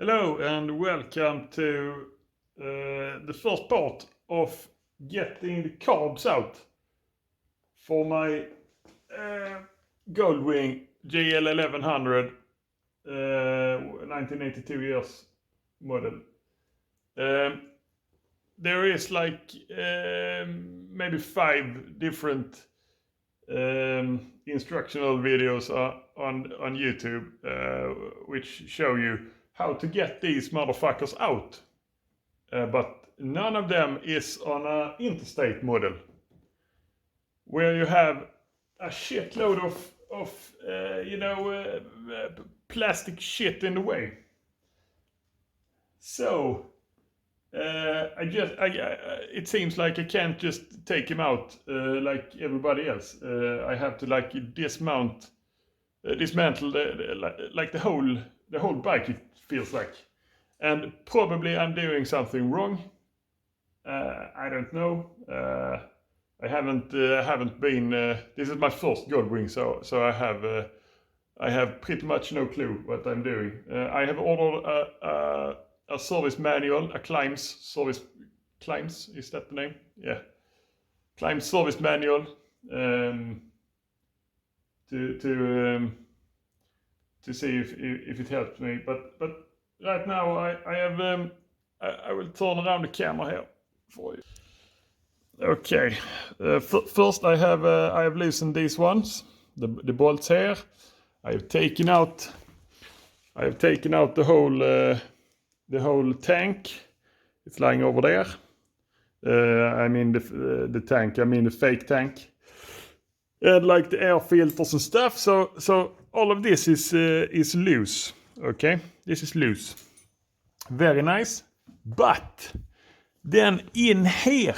Hello and welcome to the first part of getting the carbs out for my Goldwing GL1100 1982 years model. There is like maybe 5 different instructional videos on YouTube which show you how to get these motherfuckers out. But none of them is on an interstate model where you have a shitload of plastic shit in the way. So it seems like I can't just take him out like everybody else. I have to like dismantle the whole bike, it feels like. And probably I'm doing something wrong. I don't know. I haven't been. This is my first Goldwing, so I have pretty much no clue what I'm doing. I have ordered a service manual, a Climbs, is that the name? Yeah, Climbs service manual to see if it helps me. But right now I will turn around the camera here for you. Okay, first I have loosened these ones, the bolts here. I have taken out the whole tank. It's lying over there. I mean the tank. I mean the fake tank. And like the air filters and stuff. So all of this is loose. Okay, this is loose. Very nice. But then in here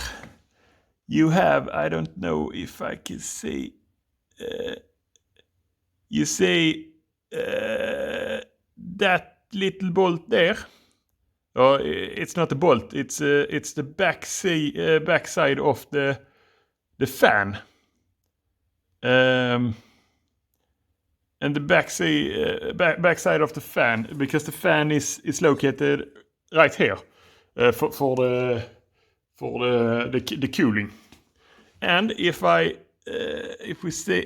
you have, I don't know if I can see, you see that little bolt there. Oh, it's not a bolt. It's the backside of the fan. And the backside of the fan, because the fan is located right here for the cooling. And if we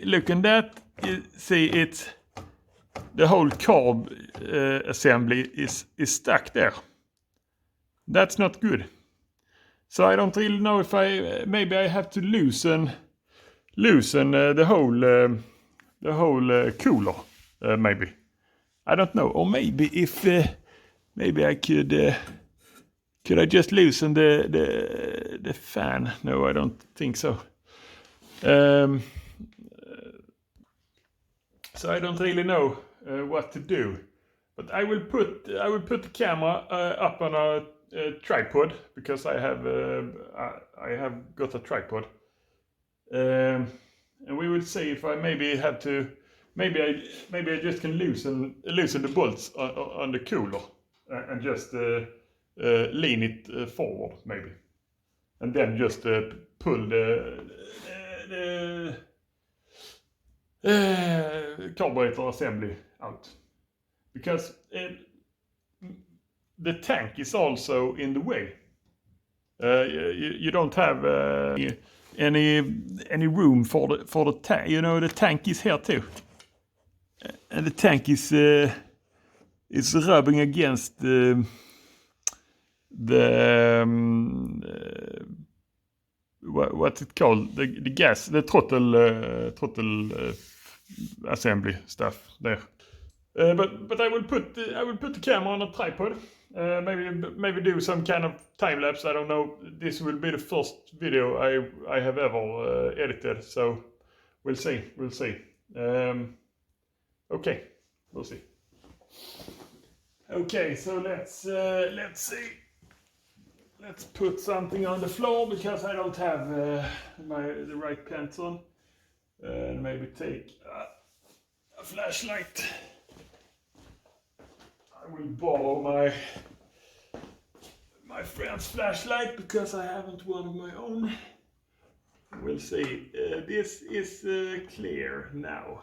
look at that, you see it's the whole carb assembly is stuck there. That's not good. So I don't really know if maybe I have to loosen the whole cooler, maybe. I don't know. Or maybe if maybe I could I just loosen the fan? No, I don't think so. So I don't really know what to do. But I will put the camera up on a tripod, because I have got a tripod. And we will see if I maybe have to. Maybe I just can loosen the bolts on the cooler and just lean it forward, maybe, and then just pull the carburetor assembly out, because the tank is also in the way. You don't have any room for the tank. You know, the tank is here too, and the tank is rubbing against what's it called? The gas, the throttle assembly stuff there. But I will put the camera on a tripod. Maybe do some kind of time lapse. I don't know. This will be the first video I have ever edited, so we'll see. Okay, we'll see. Okay, so let's see. Let's put something on the floor, because I don't have the right pants on. And maybe take a flashlight. I will borrow my friend's flashlight, because I haven't one of my own. We'll see. This is clear now.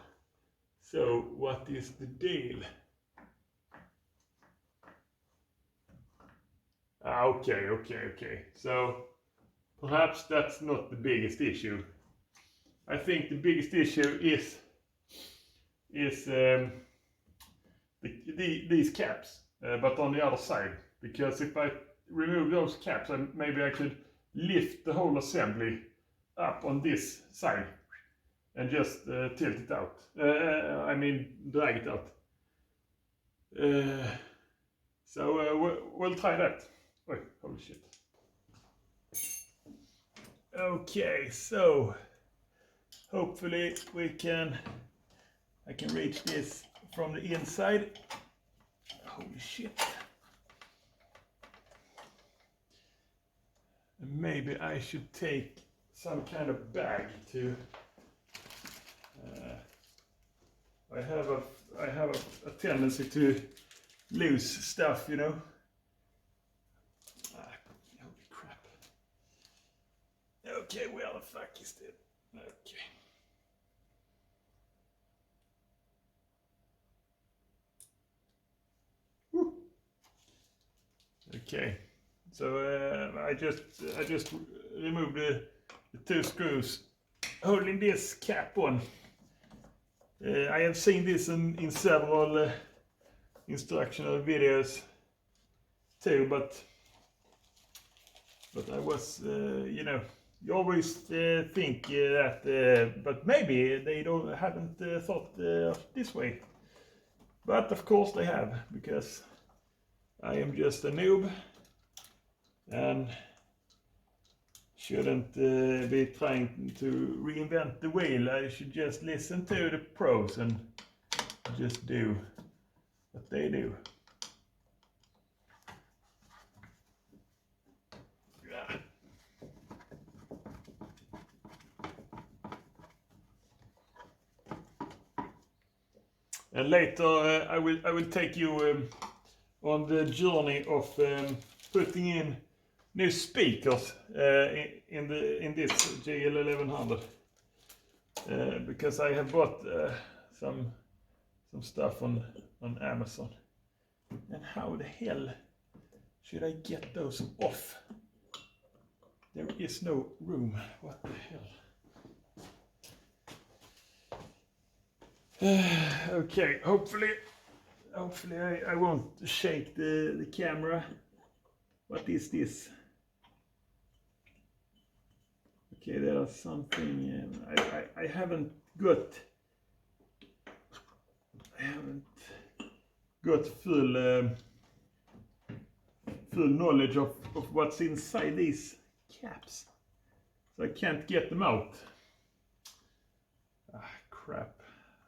So what is the deal? Okay. So perhaps that's not the biggest issue. I think the biggest issue is these caps, but on the other side. Because if I remove those caps, maybe I could lift the whole assembly up on this side and just tilt it out. I mean, drag it out. So we'll try that. Wait, holy shit. Okay, so hopefully I can reach this from the inside. Holy shit. Maybe I should take some kind of bag to. I have a tendency to lose stuff, you know. Holy crap. Okay, where the fuck is it? Okay. Woo. Okay. So I just removed the 2 screws holding this cap on. I have seen this in several instructional videos too, but I was, you know, you always think that, but maybe they haven't thought this way. But of course they have, because I am just a noob and shouldn't be trying to reinvent the wheel. I should just listen to the pros and just do what they do. Yeah. And later I will take you on the journey of putting in new speakers in this GL1100, because I have bought some stuff on Amazon. And how the hell should I get those off? There is no room. What the hell? Okay, hopefully I won't shake the camera. What is this? Okay, there's something I haven't got full knowledge of what's inside these caps, so I can't get them out. Ah, crap!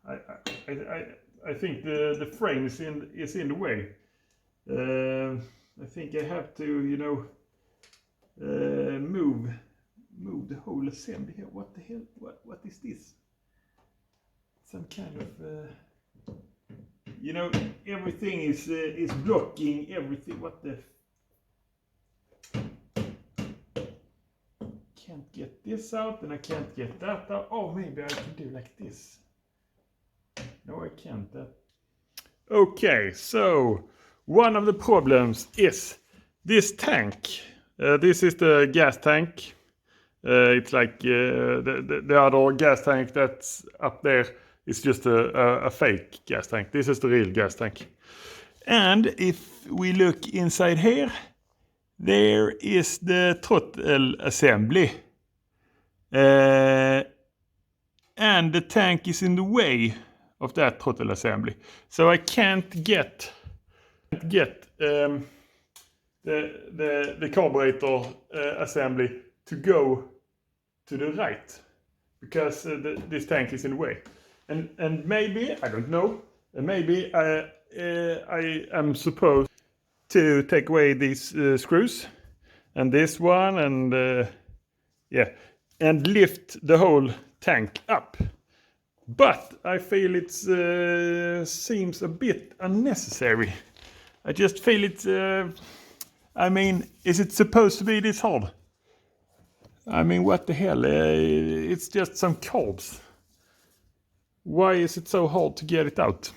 I think the frame is in the way. I think I have to, you know, move the whole assembly here. What the hell? What is this? Some kind of, you know, everything is blocking everything. What the? Can't get this out, and I can't get that out. Oh, maybe I can do like this. No, I can't. Okay, so one of the problems is this tank. This is the gas tank. It's like the other gas tank that's up there is just a fake gas tank. This is the real gas tank. And if we look inside here, there is the throttle assembly. And the tank is in the way of that throttle assembly. So I can't get the carburetor assembly to go to the right, because this tank is in the way. And maybe, I don't know, maybe I am supposed to take away these screws and this one, and yeah, and lift the whole tank up. But I feel it seems a bit unnecessary. I just feel it, I mean, is it supposed to be this hard? I mean, what the hell? It's just some carbs. Why is it so hard to get it out?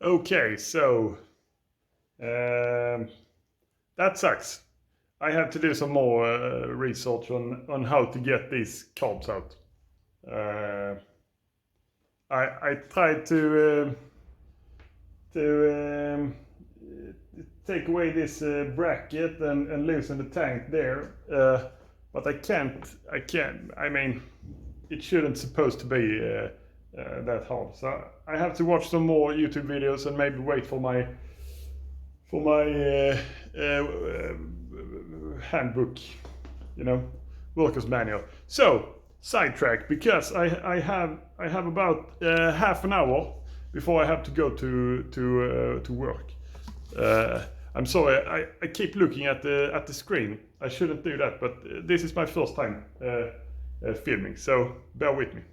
Okay, so that sucks. I have to do some more research on how to get these carbs out. I tried to take away this bracket and loosen the tank there, but I can't. I mean, it shouldn't supposed to be that hard. So I have to watch some more YouTube videos and maybe wait for my handbook, worker's manual. So sidetrack, because I have about half an hour before I have to go to work. I'm sorry, I keep looking at the screen. I shouldn't do that, but this is my first time filming, so bear with me.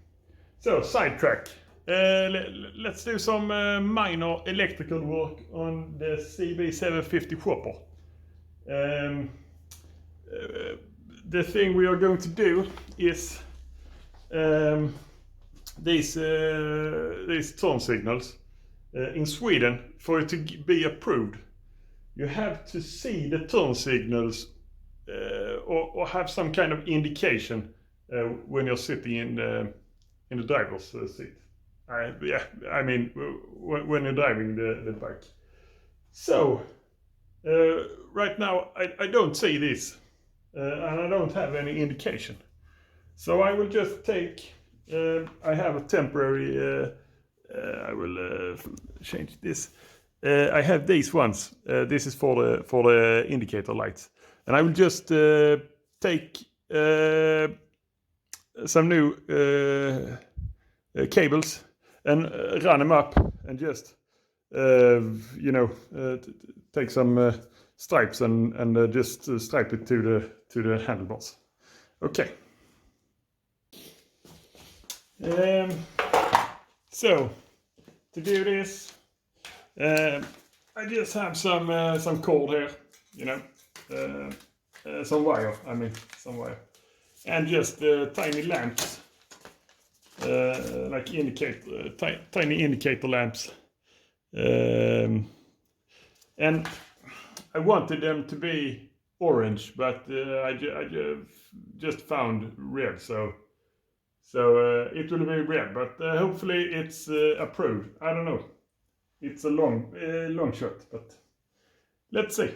So sidetrack. Let's do some minor electrical work on the CB750 Hopper. The thing we are going to do is these turn signals. In Sweden, for it to be approved, you have to see the turn signals or have some kind of indication when you're sitting in the driver's seat. I mean, when you're driving the bike. So right now I don't see this, and I don't have any indication. So I will just take. I have a temporary. I will change this. I have these ones. This is for the indicator lights, and I will just take some new cables and run them up, and just take some stripes and just stripe it to the handlebars. Okay. So to do this, I just have some cord here, some wire. Some wire, and just tiny lamps, like tiny indicator lamps, and I wanted them to be orange, but I just found red, so it will be red, but hopefully it's approved. I don't know. It's a long shot, but let's see.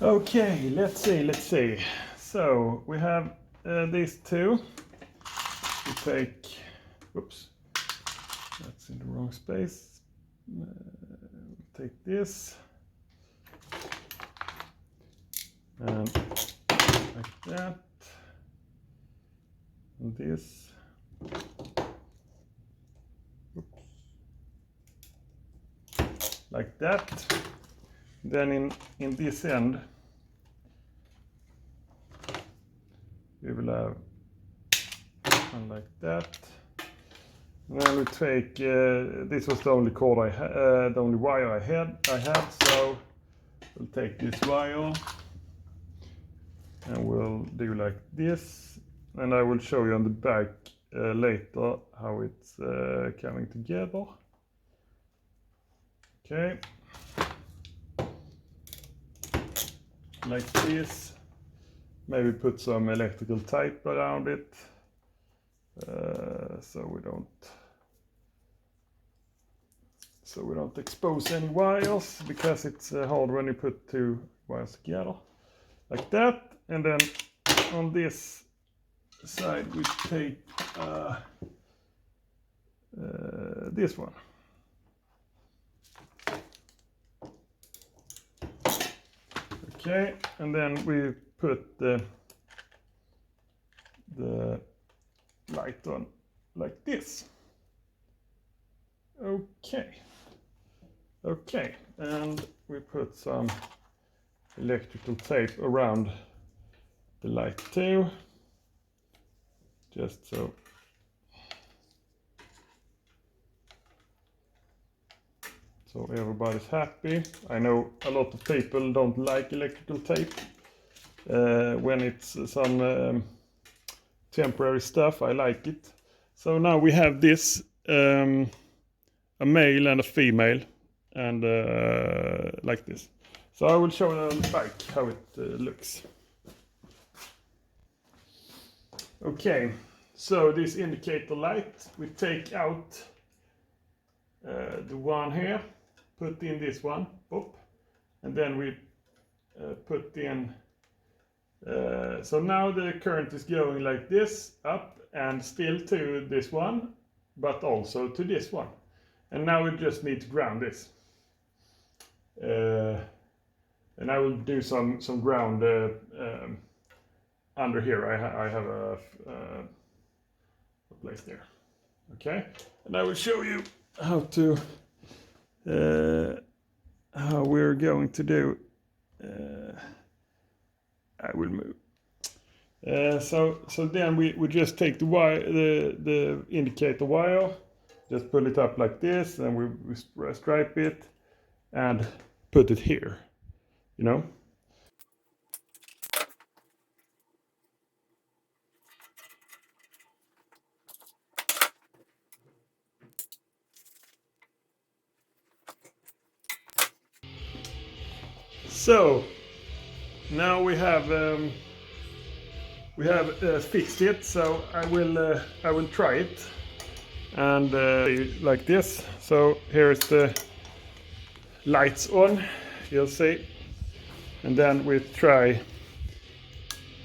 Okay, let's see. So we have these two. We take, oops, that's in the wrong space. We'll take this and like that, and this. Oops. Like that. Then in this end we will have one like that. And then we take this was the only cord the only wire I had. So we'll take this wire and we'll do like this, and I will show you on the back later how it's coming together. Okay, like this. Maybe put some electrical tape around it, so we don't expose any wires, because it's hard when you put two wires together like that. And then on this side we take this one. Okay, and then we put the light on like this. Okay, and we put some electrical tape around the light too, just so everybody's happy. I know a lot of people don't like electrical tape when it's some temporary stuff. I like it. So now we have this a male and a female, and like this. So I will show you on the back how it looks. Okay, so this indicator light, we take out the one here, put in this one, pop, and then we put in, so now the current is going like this, up and still to this one, but also to this one. And now we just need to ground this. And I will do some ground under here. I have a place there. Okay, and I will show you how we're going to do. I will move. So then we just take the wire, the indicator wire, just pull it up like this, and we stripe it and put it here, you know. So now we have fixed it. So I will try it, and like this. So here's the lights on, you'll see, and then we try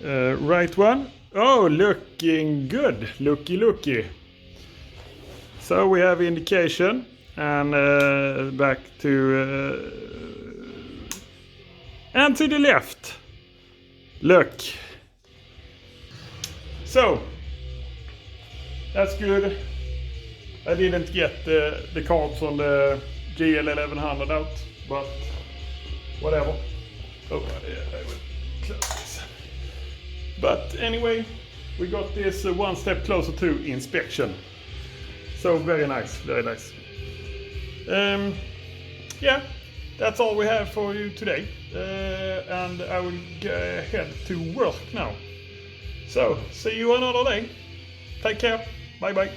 right one. Oh, looking good, looky. So we have indication, and back to and to the left. Look. So that's good. I didn't get the carbs on the GL1100 out, but whatever. Oh, I will close this. But anyway, we got this one step closer to inspection. So very nice, very nice. Yeah, that's all we have for you today. And I will head to work now. So, see you another day. Take care. Bye bye.